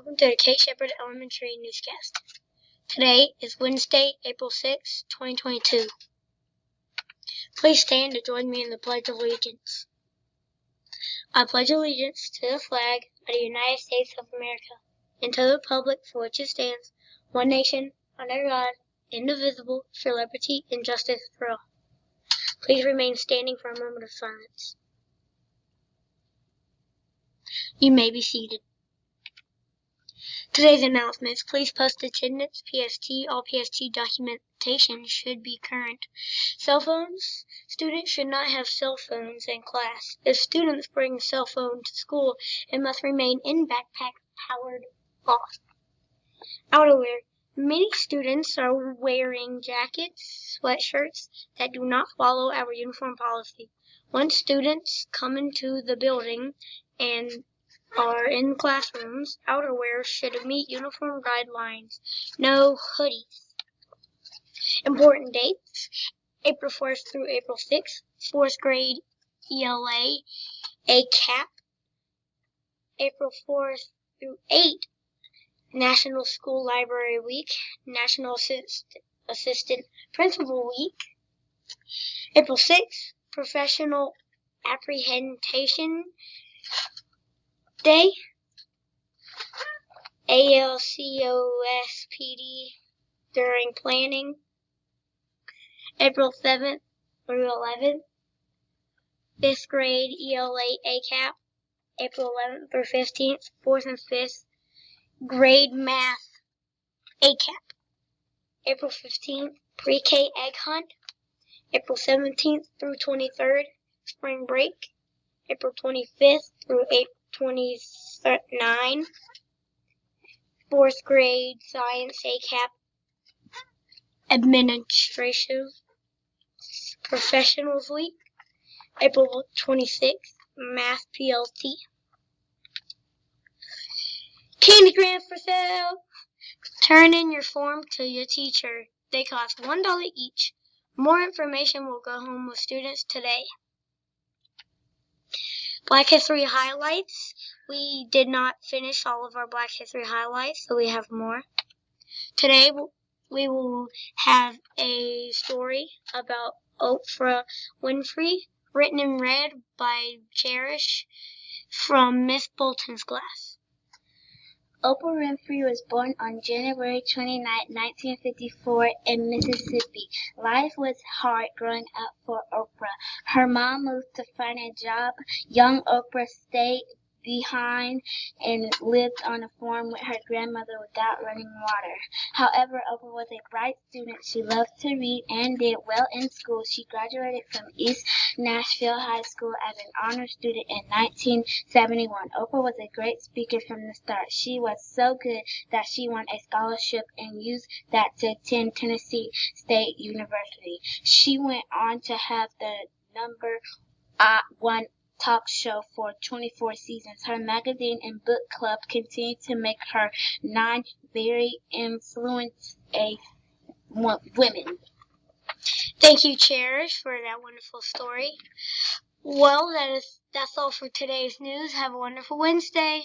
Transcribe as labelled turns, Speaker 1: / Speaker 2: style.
Speaker 1: welcome to the KSE Elementary Newscast. Today is Wednesday, April 6, 2022. Please stand to join me in the Pledge of Allegiance. I pledge allegiance to the flag of the United States of America and to the republic for which it stands, one nation, under God, indivisible, for liberty and justice for all. Please remain standing for a moment of silence. You may be seated. Today's announcements. Please post attendance, PST. All PST documentation should be current. Cell phones. Students should not have cell phones in class. If students bring a cell phone to school, it must remain in backpack powered off. Outerwear. Many students are wearing jackets, sweatshirts that do not follow our uniform policy. Once students come into the building and are in classrooms, outerwear should meet uniform guidelines. No hoodies. Important dates: April 1st through April 6th, 4th grade ELA ACAP. April 4th through 8th, National School Library Week, National Assistant Principal Week. April 6th, Professional Apprehension Day, ALCOSPD during planning. April 7th through 11th, 5th grade ELA ACAP. April 11th through 15th, 4th and 5th grade math ACAP. April 15th, pre-K egg hunt. April 17th through 23rd, spring break. April 25th through 29, 4th grade science ACAP. Administrative Professionals Week. April 26th, math PLT. Candy grants for sale. Turn in your form to your teacher. They cost $1 each. More information will go home with students today. Black History highlights. We did not finish all of our Black History highlights, so we have more. Today we will have a story about Oprah Winfrey, written and read by Cherish from Miss Bolton's class.
Speaker 2: Oprah Winfrey was born on January 29, 1954 in Mississippi. Life was hard growing up for Oprah. Her mom moved to find a job. Young Oprah stayed behind and lived on a farm with her grandmother without running water. However, Oprah was a bright student. She loved to read and did well in school. She graduated from East Nashville High School as an honor student in 1971. Oprah was a great speaker from the start. She was so good that she won a scholarship and used that to attend Tennessee State University. She went on to have the number one talk show for 24 seasons. Her magazine and book club continue to make her very influential women.
Speaker 1: Thank you, Cherish, for that wonderful story. Well, that's all for today's news. Have a wonderful Wednesday.